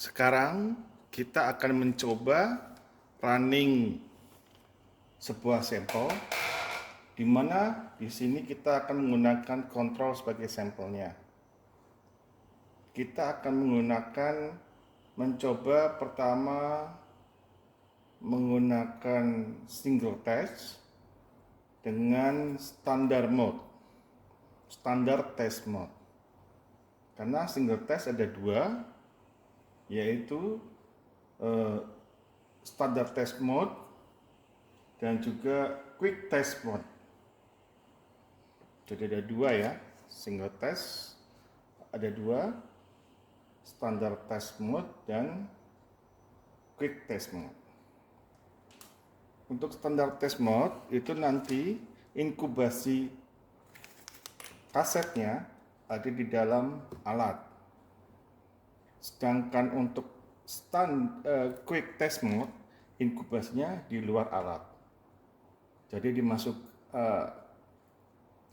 Sekarang kita akan mencoba running sebuah sampel, di mana di sini kita akan menggunakan kontrol sebagai sampelnya. Kita akan mencoba pertama menggunakan single test dengan standar test mode. Karena single test ada dua, yaitu standard test mode dan juga quick test mode. Jadi ada dua ya, single test ada dua, standard test mode dan quick test mode. Untuk standard test mode itu nanti inkubasi kasetnya ada di dalam alat. Sedangkan untuk quick test mode inkubasinya di luar alat. Jadi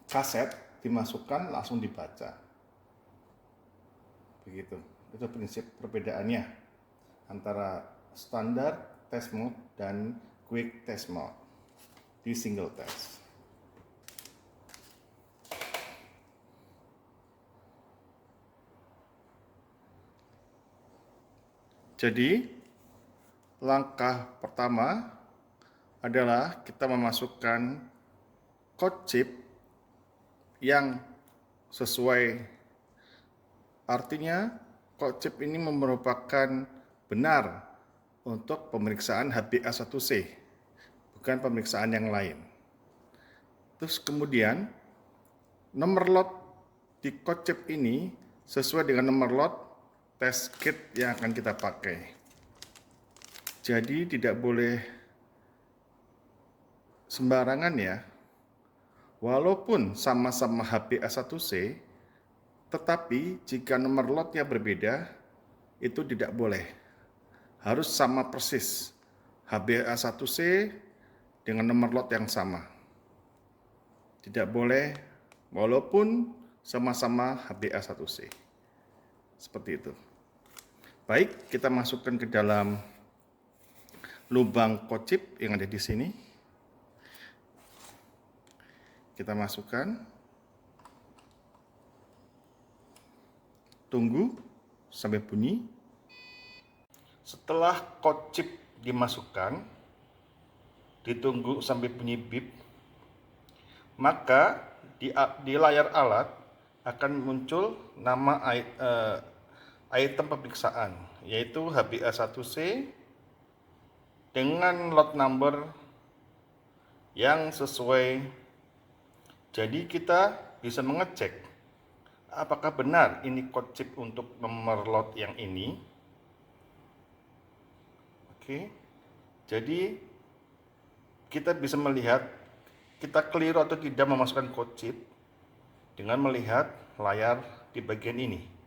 kaset dimasukkan langsung dibaca. Begitu. Itu prinsip perbedaannya antara standar test mode dan quick test mode di single test. Jadi, langkah pertama adalah kita memasukkan code chip yang sesuai. Artinya, code chip ini merupakan benar untuk pemeriksaan HbA1c, bukan pemeriksaan yang lain. Terus kemudian, nomor lot di code chip ini sesuai dengan nomor lot test kit yang akan kita pakai. Jadi tidak boleh sembarangan ya. Walaupun sama-sama HbA1c, tetapi jika nomor lotnya berbeda, itu tidak boleh. Harus sama persis HbA1c dengan nomor lot yang sama. Tidak boleh walaupun sama-sama HbA1c. Seperti itu. Baik, kita masukkan ke dalam lubang code chip yang ada di sini. Kita masukkan. Tunggu sampai bunyi. Setelah code chip dimasukkan, ditunggu sampai bunyi bip, maka di layar alat akan muncul nama item pemeriksaan, yaitu HbA1c dengan lot number yang sesuai. Jadi kita bisa mengecek apakah benar ini code chip untuk nomor lot yang ini. Oke. Jadi kita bisa melihat kita keliru atau tidak memasukkan code chip dengan melihat layar di bagian ini.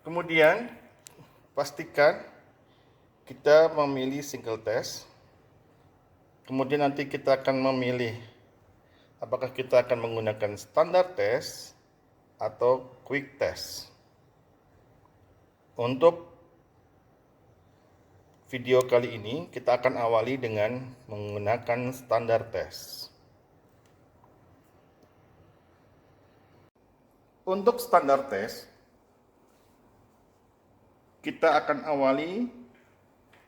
Kemudian pastikan kita memilih single test. Kemudian nanti kita akan memilih apakah kita akan menggunakan standard test atau quick test. Untuk video kali ini kita akan awali dengan menggunakan standard test. Untuk standard test kita akan awali,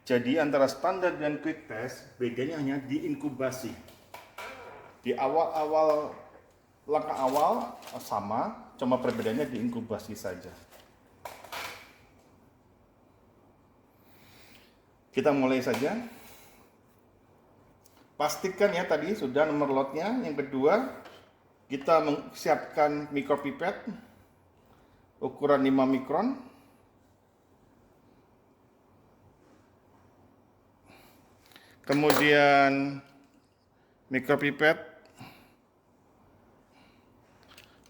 jadi antara standar dan quick test bedanya hanya di inkubasi. Di langkah awal sama, cuma perbedaannya di inkubasi saja. Kita mulai saja. Pastikan ya tadi sudah nomor lotnya. Yang kedua, kita menyiapkan micropipet ukuran 5 mikron. Kemudian micropipet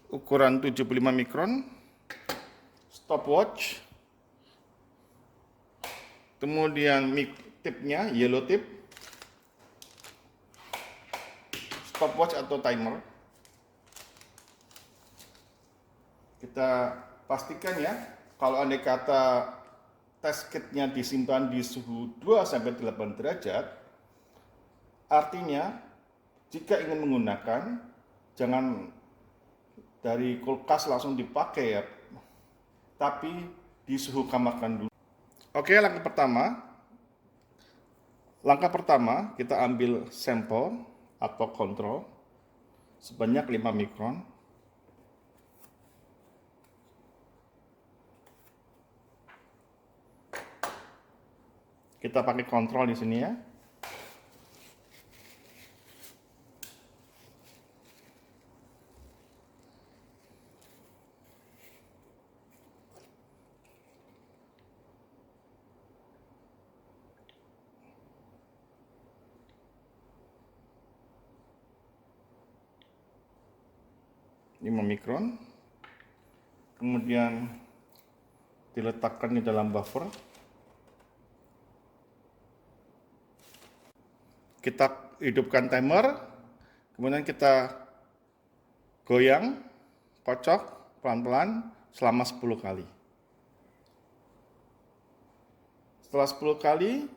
ukuran 75 mikron, stopwatch, kemudian tipnya yellow tip, stopwatch atau timer. Kita pastikan ya, kalau andai kata test kitnya disimpan di suhu 2-8 derajat, artinya jika ingin menggunakan, jangan dari kulkas langsung dipakai ya, tapi disuhukan dulu. Oke, langkah pertama kita ambil sampel atau kontrol sebanyak 5 mikron. Kita pakai kontrol di sini ya. Lima mikron, kemudian diletakkan di dalam buffer. Kita hidupkan timer, kemudian kita goyang, kocok pelan-pelan selama 10 kali. Setelah 10 kali,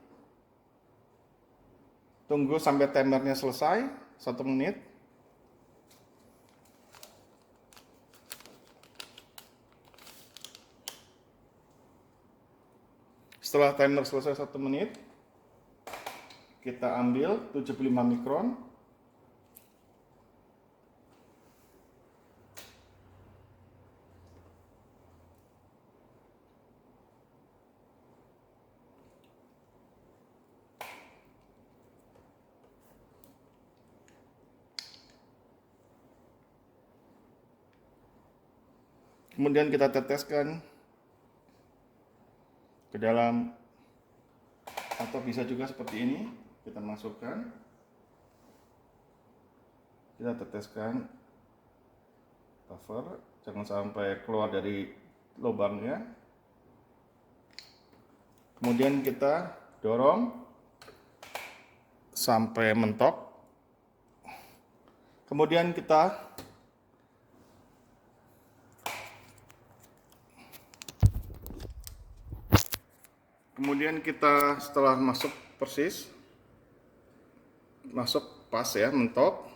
tunggu sampai timernya selesai, 1 menit. Setelah timer selesai 1 menit, kita ambil 75 mikron. Kemudian kita teteskan ke dalam, atau bisa juga seperti ini, kita masukkan, kita teteskan buffer, jangan sampai keluar dari lubangnya. Kemudian kita dorong sampai mentok. Kemudian kita setelah masuk persis, masuk pas ya, mentok,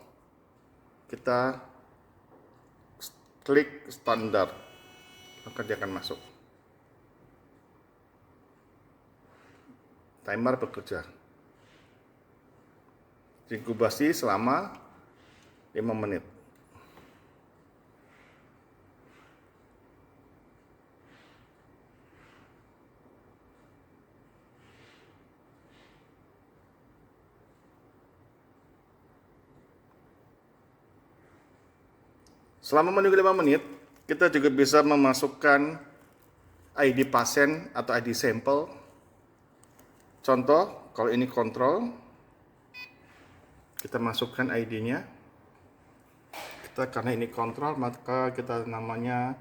kita klik standar, maka dia akan masuk. Timer bekerja. Diinkubasi selama 5 menit. Selama menunggu 5 menit, kita juga bisa memasukkan ID pasien atau ID sampel. Contoh, kalau ini kontrol, kita masukkan ID-nya. Karena ini kontrol, maka kita namanya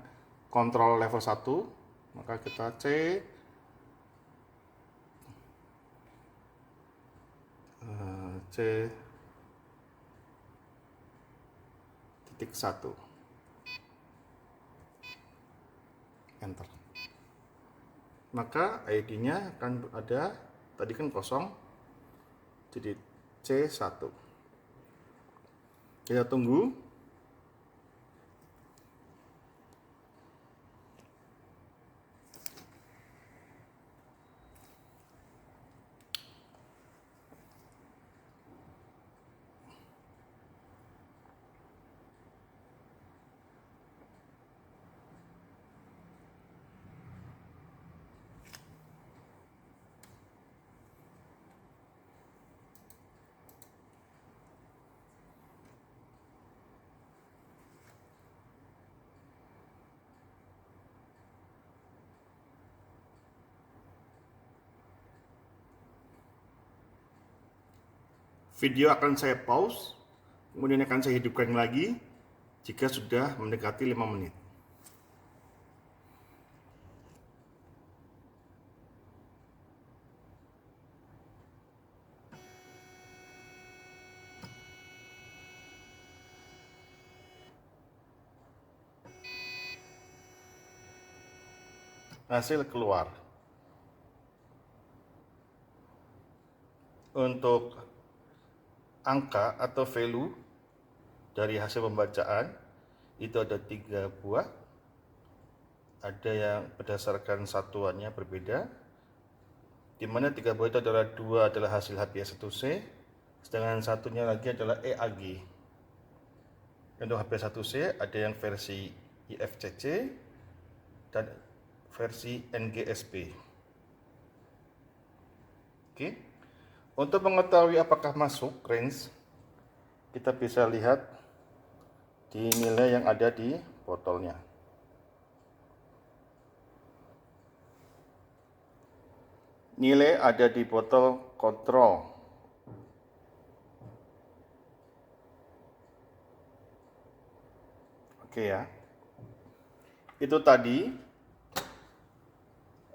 kontrol level 1. Maka kita C.1. Enter. Maka ID-nya akan ada, tadi kan kosong, jadi C1. Kita tunggu. Video akan saya pause, kemudian akan saya hidupkan lagi jika sudah mendekati 5 menit. hasil keluar. Untuk angka atau value dari hasil pembacaan itu ada 3 buah. Ada yang berdasarkan satuannya berbeda, di mana 3 buah itu adalah 2 adalah hasil HbA1c, sedangkan satunya lagi adalah EAG. Untuk HbA1c ada yang versi IFCC dan versi NGSP. Oke. Untuk mengetahui apakah masuk range, kita bisa lihat di nilai yang ada di botolnya. Nilai ada di botol kontrol. Oke ya. Itu tadi.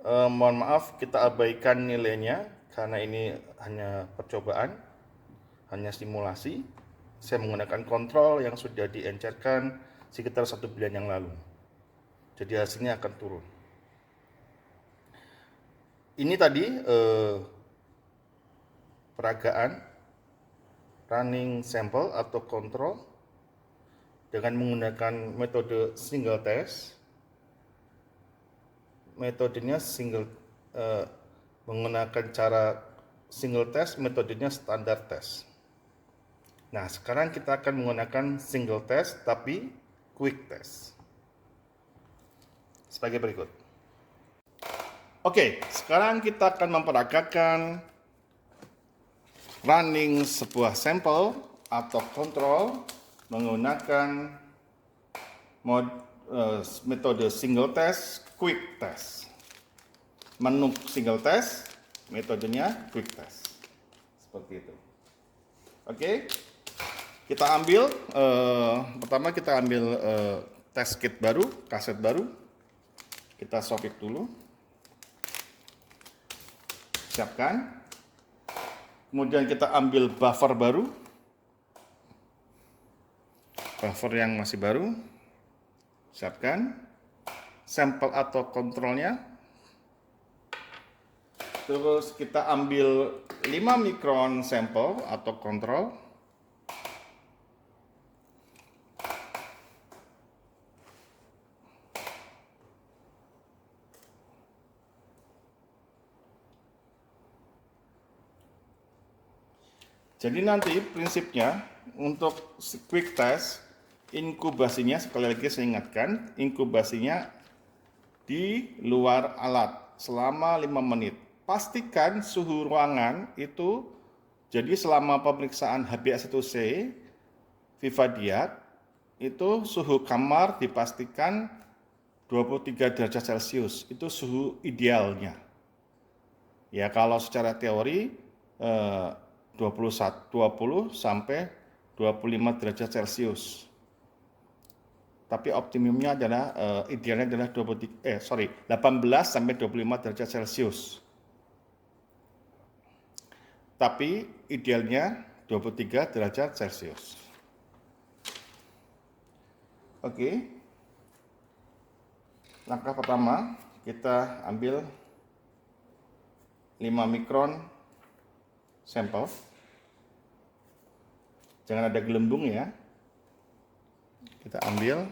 Mohon maaf kita abaikan nilainya karena ini hanya percobaan, hanya simulasi. Saya menggunakan kontrol yang sudah diencerkan sekitar 1 bulan yang lalu. Jadi hasilnya akan turun. Ini tadi peragaan running sample atau kontrol dengan menggunakan metode single test. Metodenya menggunakan cara single test, metodenya standar test. Nah, sekarang kita akan menggunakan single test tapi quick test. Sebagai berikut. Oke, sekarang kita akan memperagakan running sebuah sampel atau kontrol menggunakan metode single test, quick test. Menu single test, metodenya quick test. Seperti itu. Oke, kita ambil, pertama kita ambil test kit baru, kaset baru. Kita sobek dulu. Siapkan. Kemudian kita ambil buffer baru. Buffer yang masih baru. Siapkan. Sampel atau kontrolnya. Terus kita ambil 5 mikron sampel atau kontrol. Jadi nanti prinsipnya untuk quick test, inkubasinya sekali lagi saya ingatkan, inkubasinya di luar alat selama 5 menit. Pastikan suhu ruangan itu, jadi selama pemeriksaan HbA1c Vivadiat, itu suhu kamar dipastikan 23 derajat Celcius, itu suhu idealnya. Ya kalau secara teori 20 sampai 25 derajat Celcius. Tapi optimumnya adalah idealnya adalah 18 sampai 25 derajat Celcius. Tapi idealnya 23 derajat Celcius. Oke. Langkah pertama, kita ambil 5 mikron sampel. Jangan ada gelembung ya. Kita ambil.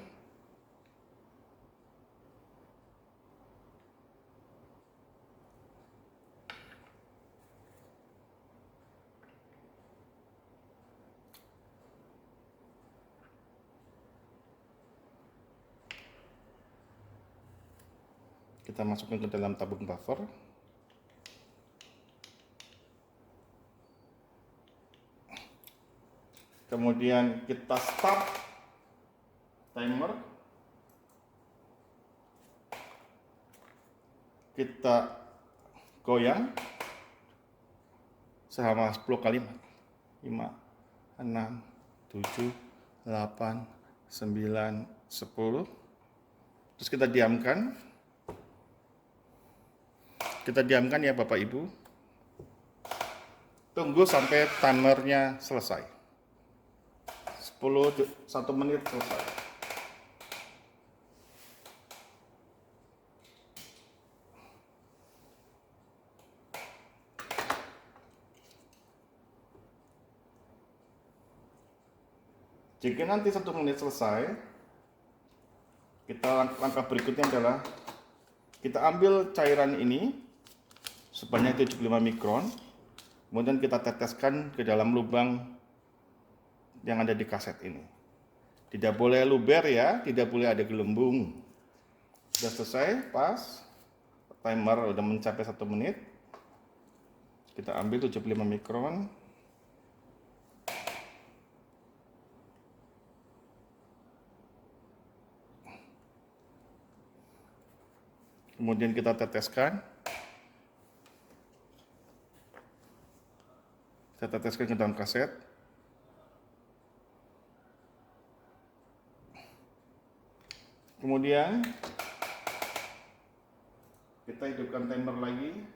Kita masukkan ke dalam tabung buffer. Kemudian kita start timer. Kita goyang selama 10 kali. 5, 6, 7, 8, 9, 10. Terus kita diamkan. Kita diamkan ya Bapak Ibu. Tunggu sampai timernya selesai. 1 menit selesai. Jika nanti 1 menit selesai, langkah berikutnya adalah kita ambil cairan ini sebanyak 75 mikron, kemudian kita teteskan ke dalam lubang yang ada di kaset ini. Tidak boleh luber ya, tidak boleh ada gelembung. Sudah selesai, pas. Timer udah mencapai 1 menit. Kita ambil 75 mikron. Kemudian kita teteskan. Kita teteskan ke dalam kaset. Kemudian kita hidupkan timer lagi.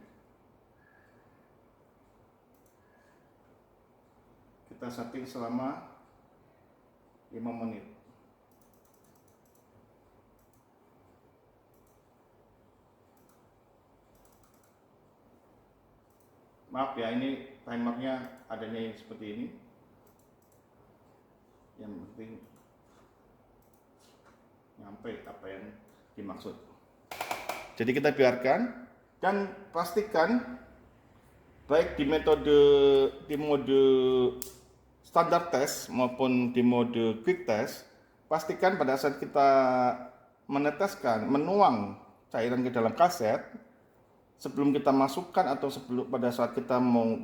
Kita setting selama 5 menit. Maaf ya, ini timernya adanya seperti ini. Yang penting nyampe apa yang dimaksud. Jadi kita biarkan dan pastikan baik di mode standar test maupun di mode quick test, pastikan pada saat kita menuang cairan ke dalam kaset, sebelum kita masukkan atau pada saat kita mau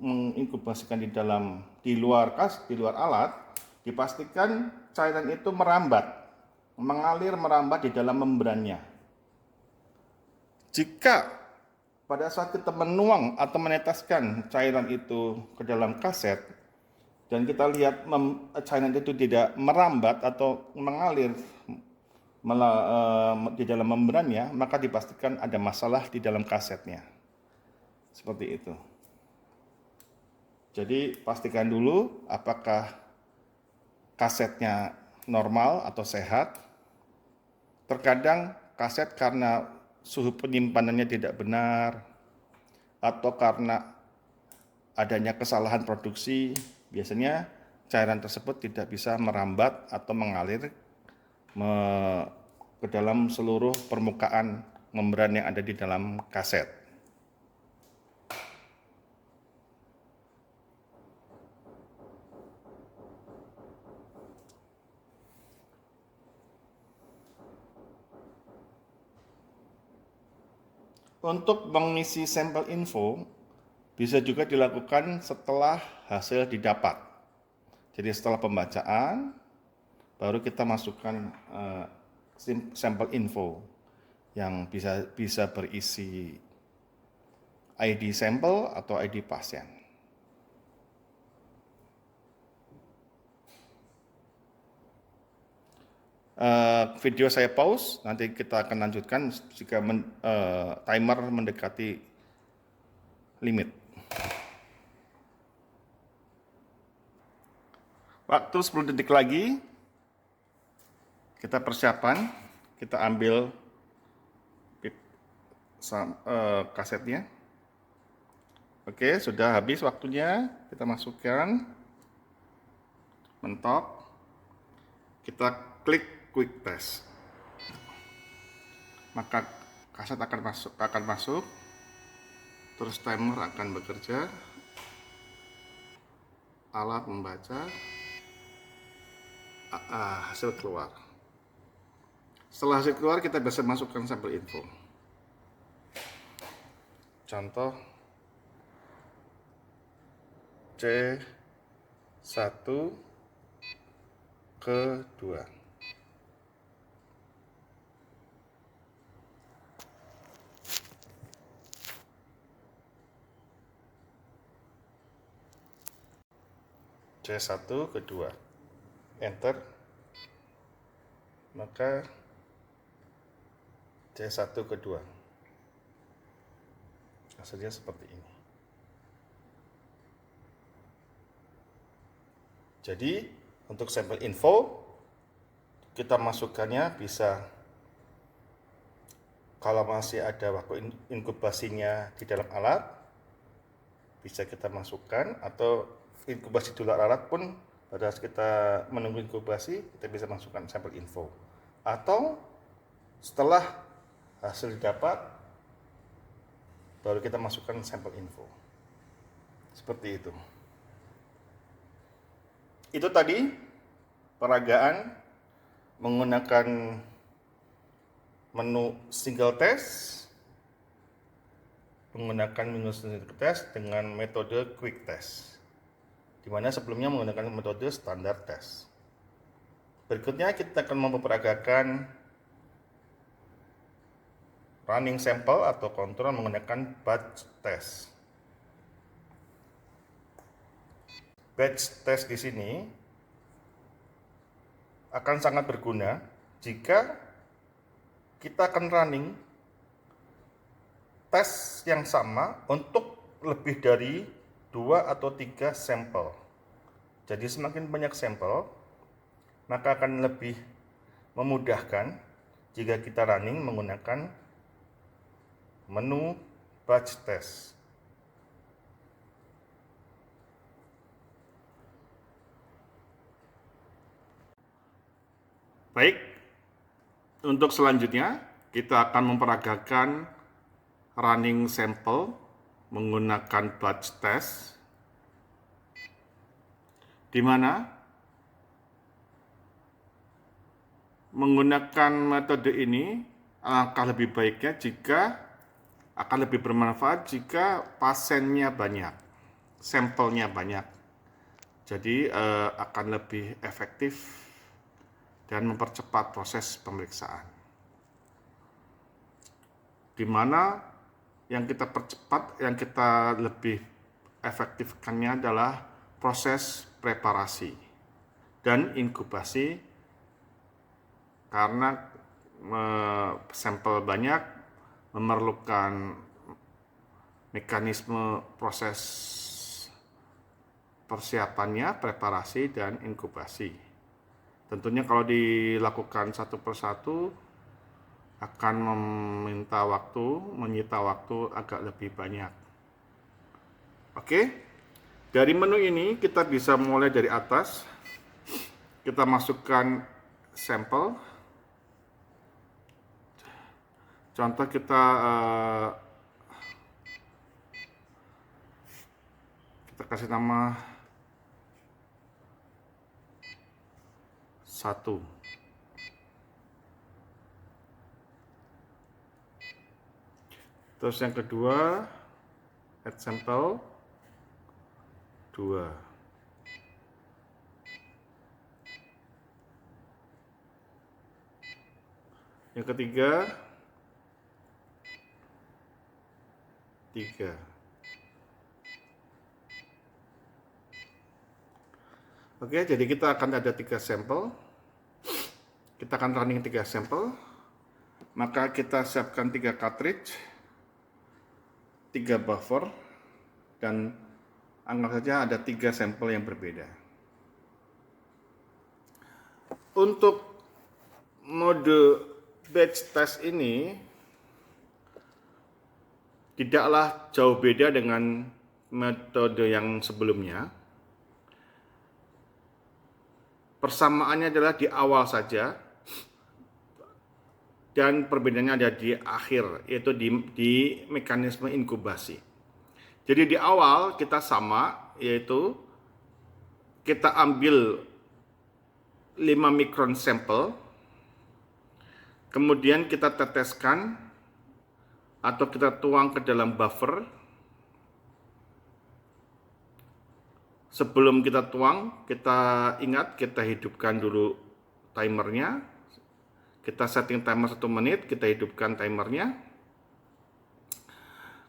menginkubasikan di luar alat, dipastikan cairan itu mengalir merambat di dalam membrannya. Jika pada saat kita menuang atau meneteskan cairan itu ke dalam kaset dan kita lihat cairan itu tidak merambat atau mengalir di dalam membrannya, maka dipastikan ada masalah di dalam kasetnya. Seperti itu. Jadi pastikan dulu apakah kasetnya normal atau sehat. Terkadang kaset karena suhu penyimpanannya tidak benar atau karena adanya kesalahan produksi, biasanya cairan tersebut tidak bisa merambat atau mengalir ke dalam seluruh permukaan membran yang ada di dalam kaset. Untuk mengisi sampel info bisa juga dilakukan setelah hasil didapat. Jadi setelah pembacaan baru kita masukkan sampel info yang bisa berisi ID sampel atau ID pasien. Video saya pause, nanti kita akan lanjutkan jika timer mendekati limit. Waktu 10 detik lagi, kita persiapan, kita ambil kasetnya. Oke, sudah habis waktunya, kita masukkan, mentok, kita klik quick test, maka kaset akan masuk, terus timer akan bekerja, alat membaca, hasil keluar. Setelah hasil keluar kita bisa masukkan sampel info. Contoh C1-2. C1-2, enter, maka C1-2 hasilnya seperti ini. Jadi untuk sampel info kita masukkannya bisa, kalau masih ada waktu inkubasinya di dalam alat bisa kita masukkan, atau inkubasi di luar alat pun Pada saat kita menunggu inkubasi, kita bisa masukkan sampel info. Atau setelah hasil didapat, baru kita masukkan sampel info. Seperti itu. Itu tadi peragaan menggunakan menu single test, menggunakan menu single test dengan metode quick test, di mana sebelumnya menggunakan metode standar test. Berikutnya kita akan memperagakan running sample atau kontrol menggunakan batch test. Batch test di sini akan sangat berguna jika kita akan running tes yang sama untuk lebih dari 2 atau 3 sampel. Jadi semakin banyak sampel, maka akan lebih memudahkan jika kita running menggunakan menu batch test. Baik, untuk selanjutnya kita akan memperagakan running sampel menggunakan batch test, di mana menggunakan metode ini alangkah lebih baiknya jika akan lebih bermanfaat jika pasiennya banyak, sampelnya banyak. Jadi akan lebih efektif dan mempercepat proses pemeriksaan. Di mana yang kita percepat, yang kita lebih efektifkannya adalah proses preparasi dan inkubasi, karena sampel banyak memerlukan mekanisme proses persiapannya, preparasi dan inkubasi. Tentunya kalau dilakukan satu persatu akan menyita waktu agak lebih banyak. Oke, dari menu ini kita bisa mulai dari atas. Kita masukkan sampel. Contoh kita kasih nama 1. Terus yang kedua, add sample 2. Yang ketiga 3. Oke, jadi kita akan ada 3 sampel. Kita akan running 3 sampel. Maka kita siapkan 3 cartridge, 3 buffer, dan anggap saja ada 3 sampel yang berbeda. Untuk mode batch test ini tidaklah jauh beda dengan metode yang sebelumnya. Persamaannya adalah di awal saja, dan perbedaannya ada di akhir, yaitu di mekanisme inkubasi. Jadi di awal kita sama, yaitu kita ambil 5 mikron sampel, kemudian kita teteskan atau kita tuang ke dalam buffer. Sebelum kita tuang, kita ingat kita hidupkan dulu timernya. Kita setting timer 1 menit, kita hidupkan timernya.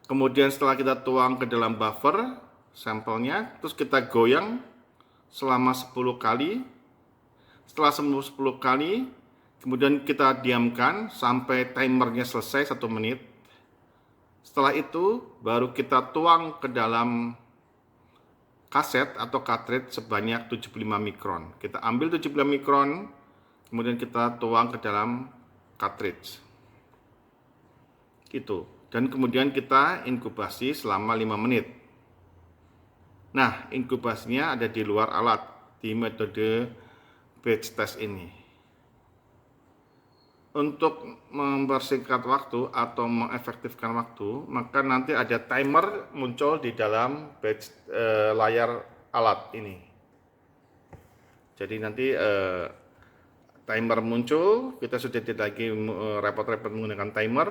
Kemudian setelah kita tuang ke dalam buffer sampelnya, terus kita goyang selama 10 kali. Setelah 10 kali, kemudian kita diamkan sampai timernya selesai 1 menit. Setelah itu baru kita tuang ke dalam kaset atau cartridge sebanyak 75 mikron. Kita ambil 75 mikron, kemudian kita tuang ke dalam cartridge. Itu. Dan kemudian kita inkubasi selama 5 menit. Nah, inkubasinya ada di luar alat. di metode batch test ini. Untuk mempersingkat waktu atau mengefektifkan waktu, maka nanti ada timer muncul di dalam batch layar alat ini. Jadi nanti timer muncul, kita sudah tidak lagi repot-repot menggunakan timer.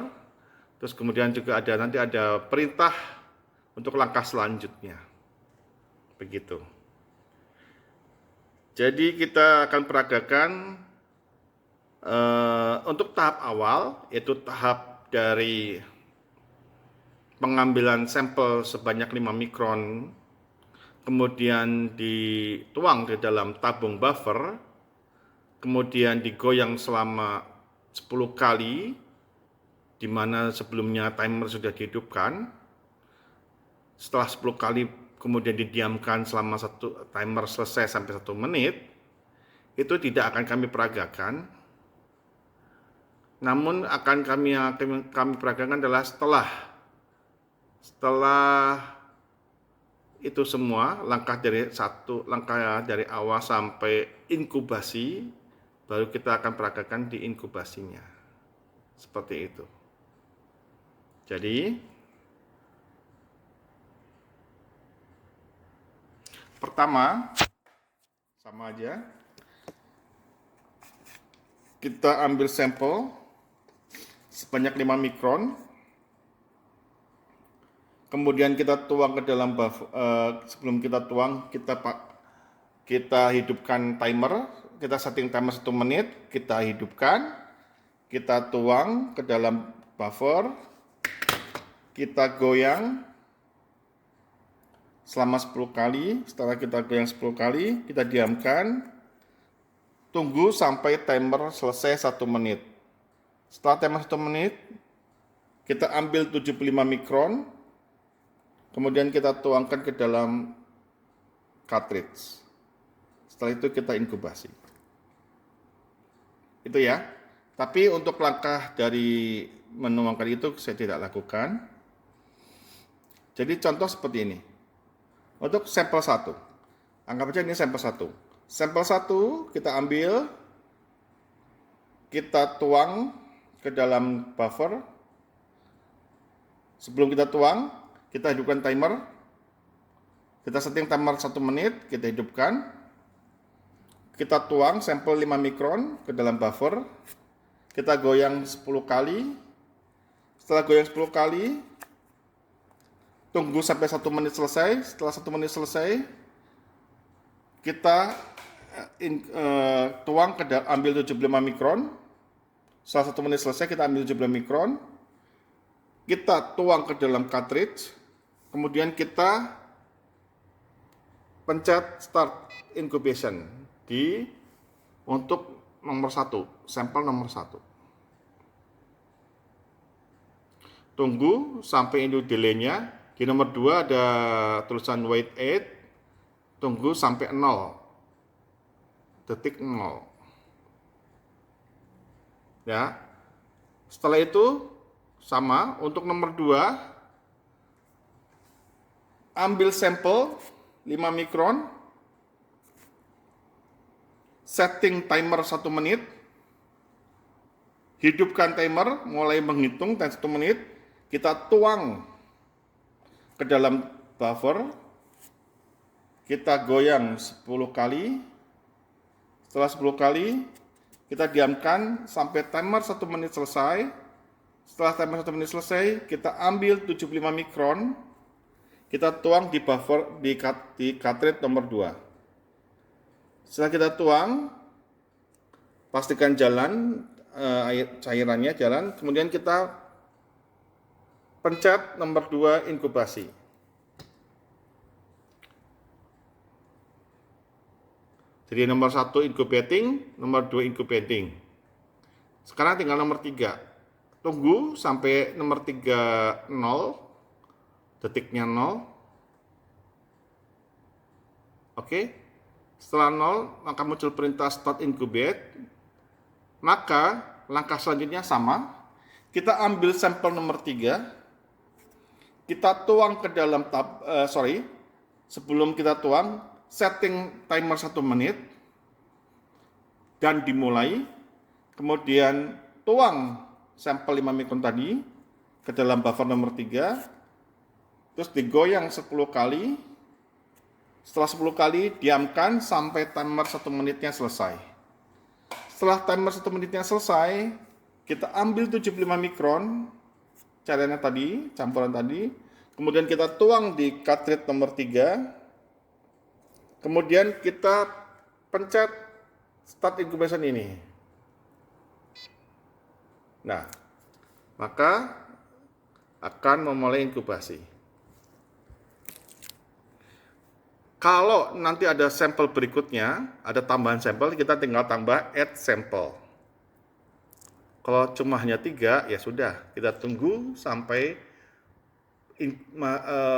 Terus kemudian juga nanti ada perintah untuk langkah selanjutnya. Begitu. Jadi kita akan peragakan untuk tahap awal, yaitu tahap dari pengambilan sampel sebanyak 5 mikron, kemudian dituang ke dalam tabung buffer, kemudian digoyang selama 10 kali, di mana sebelumnya timer sudah dihidupkan. Setelah 10 kali kemudian didiamkan selama timer selesai sampai 1 menit, itu tidak akan kami peragakan. Namun akan kami peragakan adalah setelah itu semua, langkah dari awal sampai inkubasi, baru kita akan peragakan di inkubasinya. Seperti itu. Jadi, pertama, sama aja, kita ambil sampel sebanyak 5 mikron, kemudian kita tuang ke dalam buffer. Sebelum kita tuang, kita hidupkan timer, kita setting timer 1 menit, kita hidupkan, kita tuang ke dalam buffer, kita goyang selama 10 kali. Setelah kita goyang 10 kali, kita diamkan, tunggu sampai timer selesai 1 menit. Setelah timer 1 menit, kita ambil 75 mikron, kemudian kita tuangkan ke dalam cartridge. Setelah itu kita inkubasi. Itu ya. Tapi untuk langkah dari menuangkan itu saya tidak lakukan. Jadi contoh seperti ini. Untuk sampel 1. Anggap saja ini sampel 1. Sampel 1 kita ambil, kita tuang ke dalam buffer. Sebelum kita tuang, kita hidupkan timer. Kita setting timer 1 menit, kita hidupkan. Kita tuang sampel 5 mikron ke dalam buffer. Kita goyang 10 kali. Setelah goyang 10 kali, tunggu sampai 1 menit selesai. Setelah 1 menit selesai, kita tuang ambil 75 mikron. Setelah 1 menit selesai, kita ambil 75 mikron. Kita tuang ke dalam cartridge. Kemudian kita pencet start incubation untuk nomor 1, sampel nomor 1. Tunggu sampai ini delay-nya. Di nomor 2 ada tulisan wait 8. Tunggu sampai 0. Detik 0. Ya. Setelah itu sama untuk nomor 2, ambil sampel 5 mikron, setting timer 1 menit, hidupkan timer, mulai menghitung 1 menit, kita tuang ke dalam buffer, kita goyang 10 kali. Setelah 10 kali, kita diamkan sampai timer 1 menit selesai. Setelah timer 1 menit selesai, kita ambil 75 mikron, kita tuang di buffer di cartridge nomor 2. Setelah kita tuang, pastikan jalan cairannya jalan, kemudian kita pencet nomor 2 inkubasi. Jadi nomor 1 incubating, nomor 2 incubating. Sekarang tinggal nomor 3. Tunggu sampai nomor 3 0. Detiknya 0. Oke. Setelah 0, maka muncul perintah start incubate. Maka langkah selanjutnya sama. Kita ambil sampel nomor 3. Kita tuang ke dalam sebelum kita tuang, setting timer 1 menit, dan dimulai. Kemudian tuang sampel 5 mikron tadi ke dalam buffer nomor 3, terus digoyang 10 kali. Setelah 10 kali, diamkan sampai timer 1 menitnya selesai. Setelah timer 1 menitnya selesai, kita ambil 75 mikron cairannya tadi, campuran tadi, kemudian kita tuang di cartridge nomor 3, kemudian kita pencet start incubation ini. Nah, maka akan memulai inkubasi. Kalau nanti ada sampel berikutnya, ada tambahan sampel, kita tinggal tambah add sampel. Kalau cuma hanya 3, ya sudah, kita tunggu sampai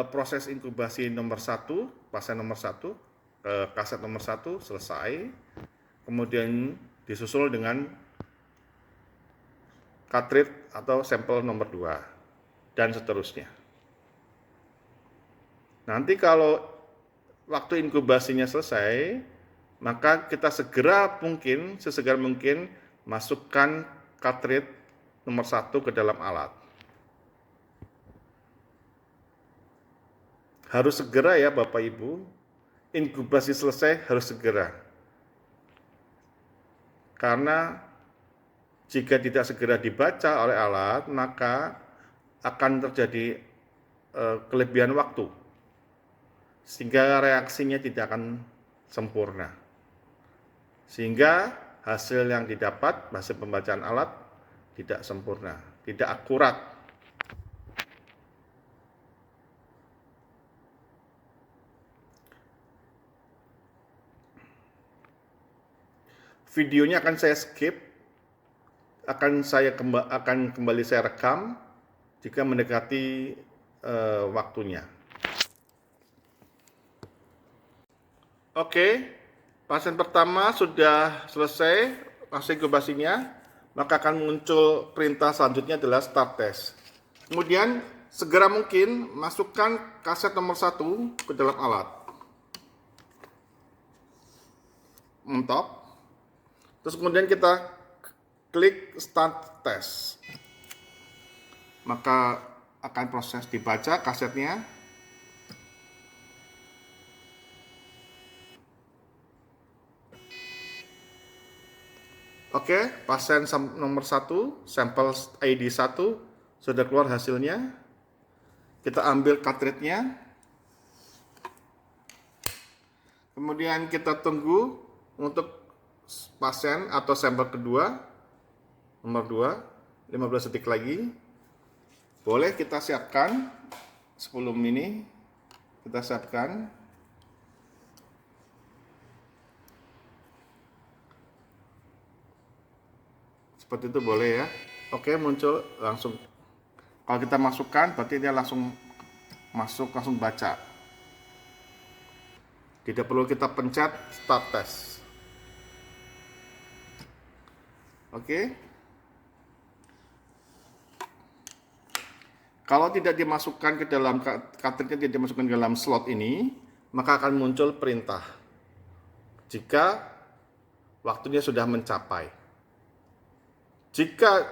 proses inkubasi nomor 1, pasien nomor 1, kaset nomor 1 selesai, kemudian disusul dengan cartridge atau sampel nomor 2, dan seterusnya. Nanti kalau waktu inkubasinya selesai, maka kita sesegera mungkin masukkan cartridge nomor 1 ke dalam alat. Harus segera ya Bapak Ibu, inkubasi selesai harus segera. Karena jika tidak segera dibaca oleh alat, maka akan terjadi kelebihan waktu, sehingga reaksinya tidak akan sempurna. Sehingga hasil yang didapat, hasil pembacaan alat tidak sempurna, tidak akurat. Videonya akan saya skip, akan kembali saya rekam jika mendekati waktunya. Oke, pasien pertama sudah selesai fase inkubasinya, maka akan muncul perintah selanjutnya adalah start test. Kemudian segera mungkin masukkan kaset nomor 1 ke dalam alat. Mentok. Terus kemudian kita klik start test. Maka akan proses dibaca kasetnya. Oke, pasien nomor 1, sampel ID 1 sudah keluar hasilnya. Kita ambil cartridge-nya. Kemudian kita tunggu untuk pasien atau sampel kedua, nomor 2, 15 detik lagi. Boleh kita siapkan sebelum ini, kita siapkan. Seperti itu boleh ya. Oke, muncul langsung. Kalau kita masukkan, berarti dia langsung masuk, langsung baca. Tidak perlu kita pencet start test. Oke. Kalau tidak dimasukkan ke dalam cartridge, tidak dimasukkan ke dalam slot ini, maka akan muncul perintah jika waktunya sudah mencapai. Jika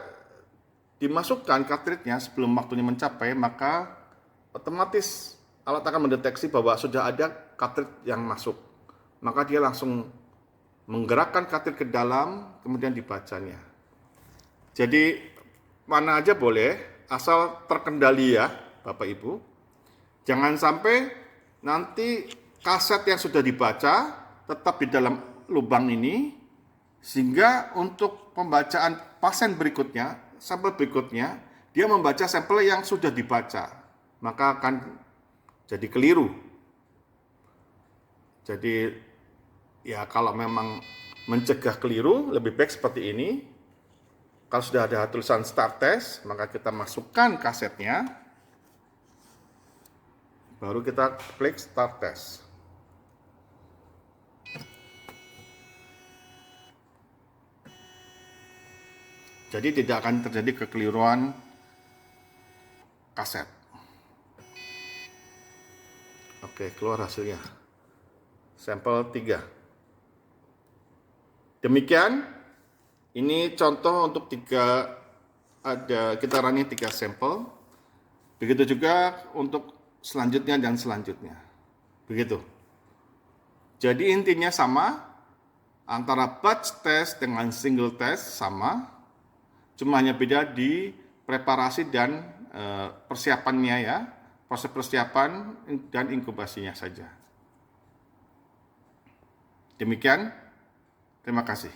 dimasukkan cartridge-nya sebelum waktunya mencapai, maka otomatis alat akan mendeteksi bahwa sudah ada cartridge yang masuk. Maka dia langsung menggerakkan cartridge ke dalam, kemudian dibacanya. Jadi mana aja boleh, asal terkendali ya Bapak Ibu. Jangan sampai nanti kaset yang sudah dibaca tetap di dalam lubang ini, sehingga untuk pembacaan pasien berikutnya, sampel berikutnya, dia membaca sampel yang sudah dibaca, maka akan jadi keliru. Jadi ya kalau memang mencegah keliru, lebih baik seperti ini. Kalau sudah ada tulisan start test, maka kita masukkan kasetnya, baru kita klik start test. Jadi tidak akan terjadi kekeliruan kaset. Oke, keluar hasilnya. sampel 3. Demikian, ini contoh untuk kita running 3 sampel. Begitu juga untuk selanjutnya dan selanjutnya. Begitu. Jadi intinya sama, antara batch test dengan single test sama, cuma hanya beda di preparasi dan persiapannya ya, proses persiapan dan inkubasinya saja. Demikian, terima kasih.